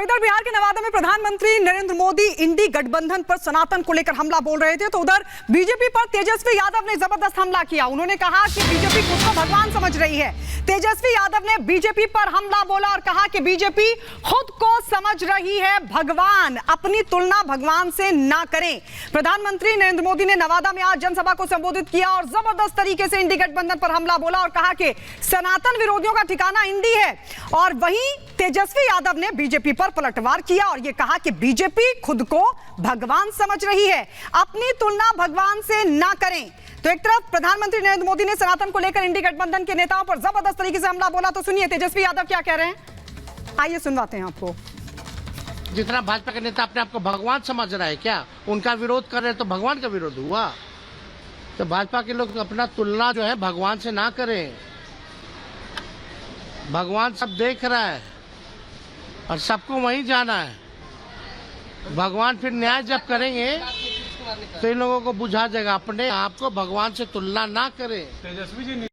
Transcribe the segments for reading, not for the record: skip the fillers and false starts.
तो इधर बिहार के नवादा में प्रधानमंत्री नरेंद्र मोदी इंडी गठबंधन पर सनातन को लेकर हमला बोल रहे थे, तो उधर बीजेपी पर तेजस्वी यादव ने जबरदस्त हमला किया। उन्होंने कहा कि बीजेपी खुद को भगवान समझ रही है। तेजस्वी यादव ने बीजेपी पर हमला बोला और कहा कि बीजेपी खुद को समझ रही है भगवान, अपनी तुलना भगवान से ना करें। प्रधानमंत्री नरेंद्र मोदी ने नवादा में आज जनसभा को संबोधित किया और जबरदस्त तरीके से इंडी गठबंधन पर हमला बोला और कहा कि सनातन विरोधियों का ठिकाना इंडी है। और वहीं तेजस्वी यादव ने बीजेपी पर पलटवार किया और यह कहा कि बीजेपी खुद को भगवान समझ रही है, अपनी तुलना भगवान से ना करें। तो एक तरफ प्रधानमंत्री नरेंद्र मोदी ने सनातन को लेकर इंडी गठबंधन के नेताओं पर जबरदस्त तरीके से हमला बोला, तो सुनिए तेजस्वी यादव क्या कह रहे हैं, आइए सुनवाते हैं आपको। जितना भाजपा के नेता अपने आप को भगवान समझ रहा है, क्या उनका विरोध कर रहे हैं तो भगवान का विरोध हुआ? तो भाजपा के लोग अपना तुलना जो है भगवान से ना करें। भगवान सब देख रहा है और सबको वहीं जाना है। भगवान फिर न्याय जब करेंगे तो इन लोगों को बुझा जाएगा। अपने आप को भगवान से तुलना ना करें। तेजस्वी जी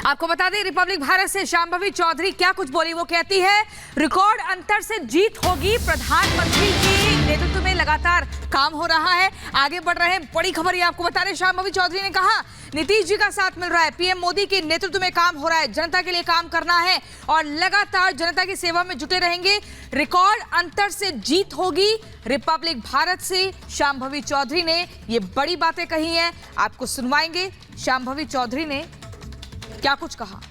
आपको बता दें, रिपब्लिक भारत से शांभवी चौधरी क्या कुछ बोली। वो कहती है रिकॉर्ड अंतर से जीत होगी, प्रधानमंत्री के नेतृत्व में लगातार काम हो रहा है, आगे बढ़ रहे हैं। बड़ी खबर ये आपको बता रहे, शांभवी चौधरी ने कहा नीतीश जी का साथ मिल रहा है, पीएम मोदी के नेतृत्व में काम हो रहा है, जनता के लिए काम करना है और लगातार जनता की सेवा में जुटे रहेंगे। रिकॉर्ड अंतर से जीत होगी। रिपब्लिक भारत से शांभवी चौधरी ने ये बड़ी बातें कही हैं, आपको सुनवाएंगे शांभवी चौधरी ने क्या कुछ कहा।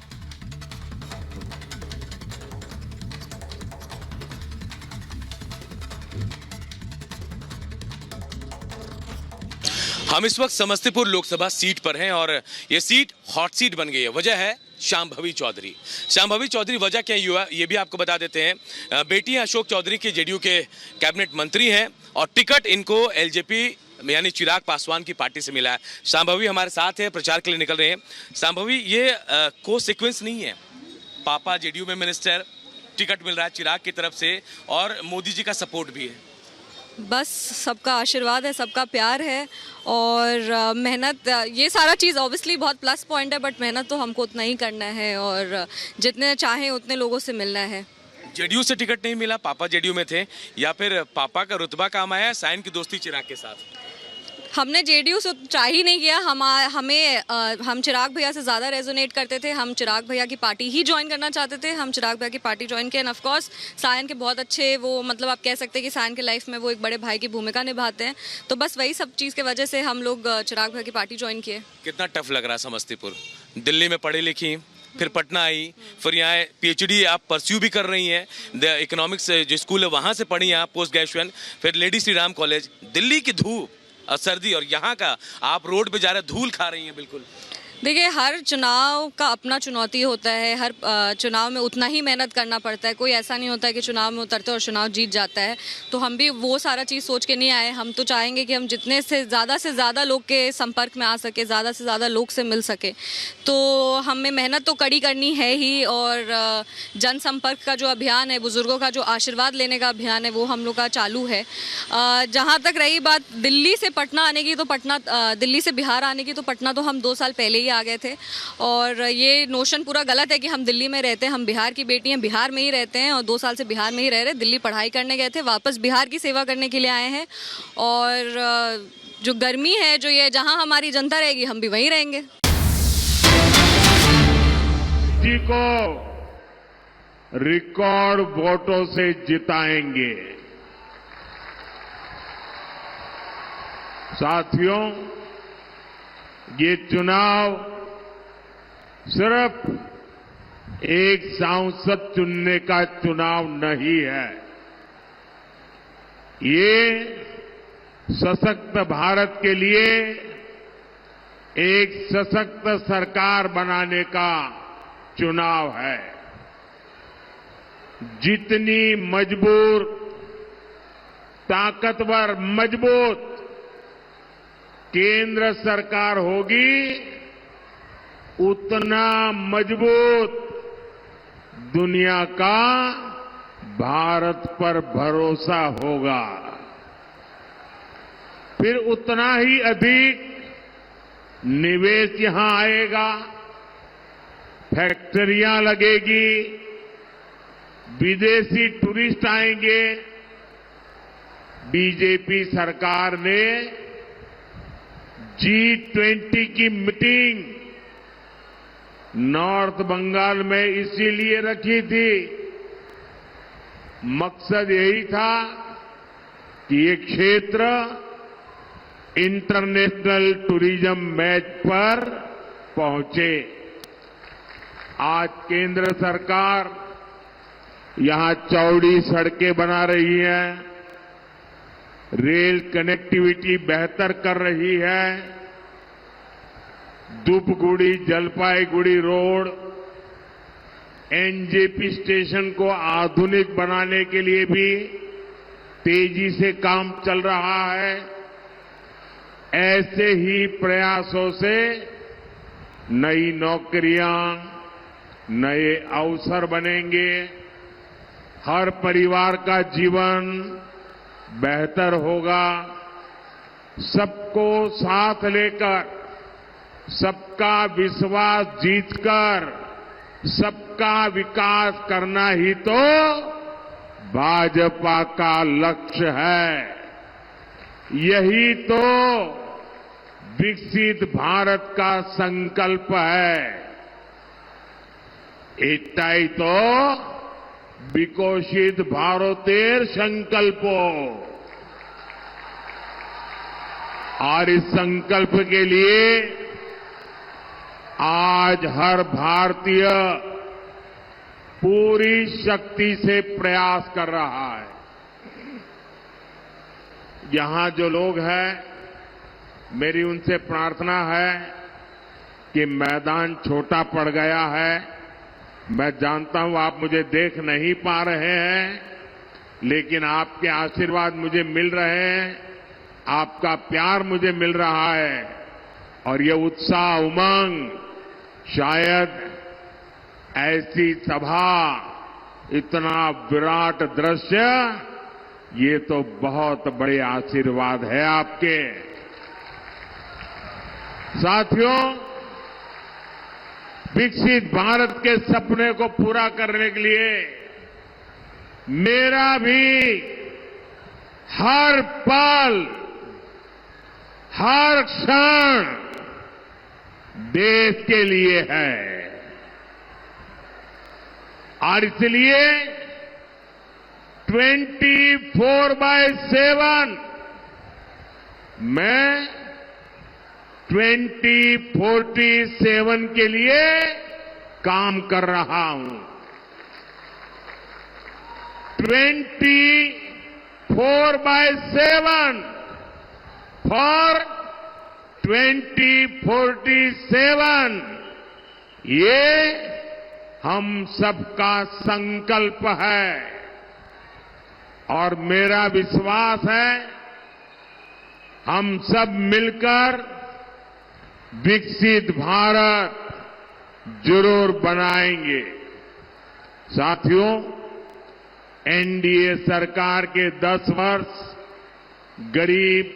हम इस वक्त समस्तीपुर लोकसभा सीट पर हैं और ये सीट हॉट सीट बन गई है। वजह है शांभवी चौधरी। शांभवी चौधरी वजह क्या हुआ ये भी आपको बता देते हैं। बेटी अशोक चौधरी के जेडीयू के कैबिनेट मंत्री हैं और टिकट इनको एलजेपी यानी चिराग पासवान की पार्टी से मिला है। शांभवी हमारे साथ है, प्रचार के लिए निकल रहे हैं। शांभवी, ये को सीक्वेंस नहीं है, पापा जेडीयू में मिनिस्टर, टिकट मिल रहा है चिराग की तरफ से और मोदी जी का सपोर्ट भी है। बस सबका आशीर्वाद है, सबका प्यार है और मेहनत, ये सारा चीज़ ऑब्वियसली बहुत प्लस पॉइंट है, बट मेहनत तो हमको उतना ही करना है और जितने चाहें उतने लोगों से मिलना है। जेडीयू से टिकट नहीं मिला, पापा जेडीयू में थे, या फिर पापा का रुतबा काम आया साइन की दोस्ती चिराग के साथ? हमने जेडीयू से ट्राई ही नहीं किया। हम चिराग भैया से ज़्यादा रेजोनेट करते थे, हम चिराग भैया की पार्टी ही ज्वाइन करना चाहते थे, हम चिराग भैया की पार्टी ज्वाइन किए। एंड ऑफ कोर्स सायन के बहुत अच्छे, वो मतलब आप कह सकते हैं कि सायन के लाइफ में वो एक बड़े भाई की भूमिका निभाते हैं, तो बस वही सब चीज़ की वजह से हम लोग चिराग भैया की पार्टी ज्वाइन किए। कितना टफ लग रहा है समस्तीपुर? दिल्ली में पढ़ी लिखी, फिर पटना आई, फिर यहाँ पीएचडी आप परस्यू भी कर रही हैं, द इकोनॉमिक्स जो स्कूल है वहाँ से पढ़ी आप पोस्ट ग्रेजुएशन, फिर लेडी श्री राम कॉलेज। दिल्ली की धूप और सर्दी और यहाँ का आप रोड पे जा रहे धूल खा रही हैं। बिल्कुल देखिए, हर चुनाव का अपना चुनौती होता है, हर चुनाव में उतना ही मेहनत करना पड़ता है। कोई ऐसा नहीं होता है कि चुनाव में उतरते और चुनाव जीत जाता है। तो हम भी वो सारा चीज़ सोच के नहीं आए। हम तो चाहेंगे कि हम जितने से ज़्यादा लोग के संपर्क में आ सके, ज़्यादा से ज़्यादा लोग से मिल सके। तो हमें मेहनत तो कड़ी करनी है ही और जनसंपर्क का जो अभियान है, बुज़ुर्गों का जो आशीर्वाद लेने का अभियान है, वो हम लोग का चालू है। जहाँ तक रही बात दिल्ली से पटना आने की, तो दिल्ली से बिहार आने की, तो पटना तो हम 2 साल पहले ही आ गए थे और ये नोशन पूरा गलत है कि हम दिल्ली में रहते हैं। हम बिहार की बेटी हैं, बिहार में ही रहते हैं और 2 साल से बिहार में ही रह रहे हैं। दिल्ली पढ़ाई करने गए थे, वापस बिहार की सेवा करने के लिए आए हैं और जो गर्मी है, जो ये जहां हमारी जनता रहेगी हम भी वहीं रहेंगे। जी को रिकॉर्ड वोटों से जिताएंगे। साथियों, ये चुनाव सिर्फ एक सांसद चुनने का चुनाव नहीं है, ये सशक्त भारत के लिए एक सशक्त सरकार बनाने का चुनाव है। जितनी मजबूत, ताकतवर, मजबूत केंद्र सरकार होगी, उतना मजबूत दुनिया का भारत पर भरोसा होगा। फिर उतना ही अधिक निवेश यहां आएगा, फैक्ट्रियां लगेगी, विदेशी टूरिस्ट आएंगे। बीजेपी सरकार ने G20 की मीटिंग नॉर्थ बंगाल में इसीलिए रखी थी, मकसद यही था कि ये क्षेत्र इंटरनेशनल टूरिज्म मैच पर पहुंचे। आज केंद्र सरकार यहां चौड़ी सड़कें बना रही है, रेल कनेक्टिविटी बेहतर कर रही है, Dhupguri Jalpaiguri road, NJP station को आधुनिक बनाने के लिए भी तेजी से काम चल रहा है। ऐसे ही प्रयासों से नई नौकरियां, नए अवसर बनेंगे, हर परिवार का जीवन बेहतर होगा। सबको साथ लेकर, सबका विश्वास जीतकर सबका विकास करना ही तो भाजपा का लक्ष्य है। यही तो विकसित भारत का संकल्प है। एटाई तो विकसित भारतेर संकल्पो। और इस संकल्प के लिए आज हर भारतीय पूरी शक्ति से प्रयास कर रहा है। यहां जो लोग हैं, मेरी उनसे प्रार्थना है कि मैदान छोटा पड़ गया है। मैं जानता हूं आप मुझे देख नहीं पा रहे हैं, लेकिन आपके आशीर्वाद मुझे मिल रहे हैं, आपका प्यार मुझे मिल रहा है, और ये उत्साह, उमंग, शायद ऐसी सभा, इतना विराट दृश्य, ये तो बहुत बड़े आशीर्वाद है आपके। साथियों, विकसित भारत के सपने को पूरा करने के लिए मेरा भी हर पल, हर क्षण देश के लिए है। और इसलिए 24/7 मैं 2047 के लिए काम कर रहा हूं। 24/7 फॉर 2047, ये हम सबका संकल्प है। और मेरा विश्वास है हम सब मिलकर विकसित भारत जरूर बनाएंगे। साथियों, एनडीए सरकार के 10 वर्ष गरीब,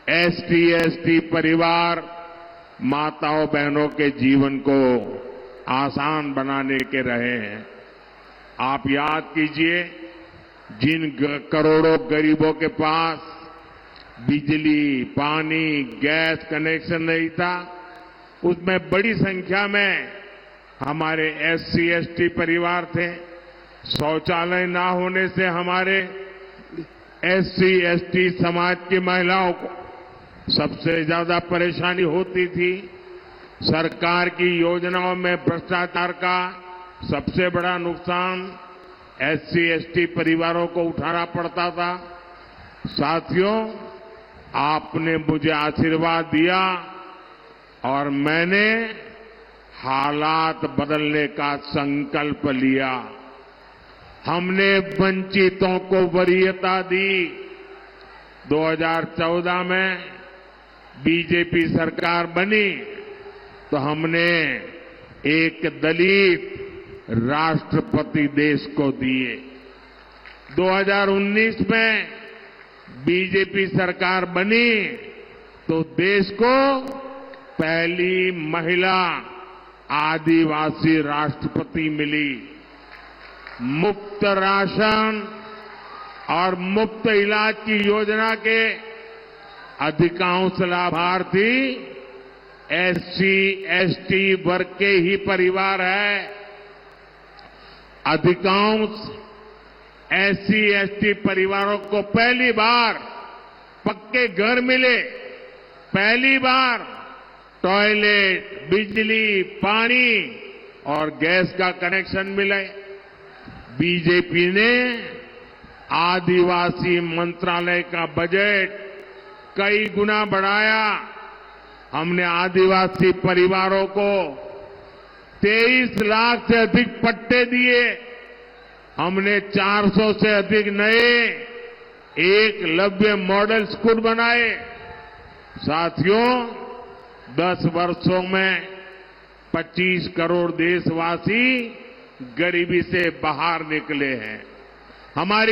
एसटी परिवार, माताओं बहनों के जीवन को आसान बनाने के रहे हैं। आप याद कीजिए, जिन करोड़ों गरीबों के पास बिजली, पानी, गैस कनेक्शन नहीं था, उसमें बड़ी संख्या में हमारे SC/ST परिवार थे। शौचालय ना होने से हमारे SC/ST समाज की महिलाओं को सबसे ज्यादा परेशानी होती थी। सरकार की योजनाओं में भ्रष्टाचार का सबसे बड़ा नुकसान SC/ST परिवारों को उठाना पड़ता था। साथियों, आपने मुझे आशीर्वाद दिया और मैंने हालात बदलने का संकल्प लिया। हमने वंचितों को वरीयता दी। 2014 में बीजेपी सरकार बनी तो हमने एक दलित राष्ट्रपति देश को दिए। 2019 में बीजेपी सरकार बनी तो देश को पहली महिला आदिवासी राष्ट्रपति मिली। मुफ्त राशन और मुफ्त इलाज की योजना के अधिकांश लाभार्थी एससी एसटी वर्ग के ही परिवार है। अधिकांश एससी एसटी परिवारों को पहली बार पक्के घर मिले, पहली बार टॉयलेट, बिजली, पानी और गैस का कनेक्शन मिले। बीजेपी ने आदिवासी मंत्रालय का बजट कई गुना बढ़ाया। हमने आदिवासी परिवारों को 23 लाख से अधिक पट्टे दिए। हमने 400 से अधिक नए एकलव्य मॉडल स्कूल बनाए। साथियों, 10 वर्षों में 25 करोड़ देशवासी गरीबी से बाहर निकले हैं। हमारी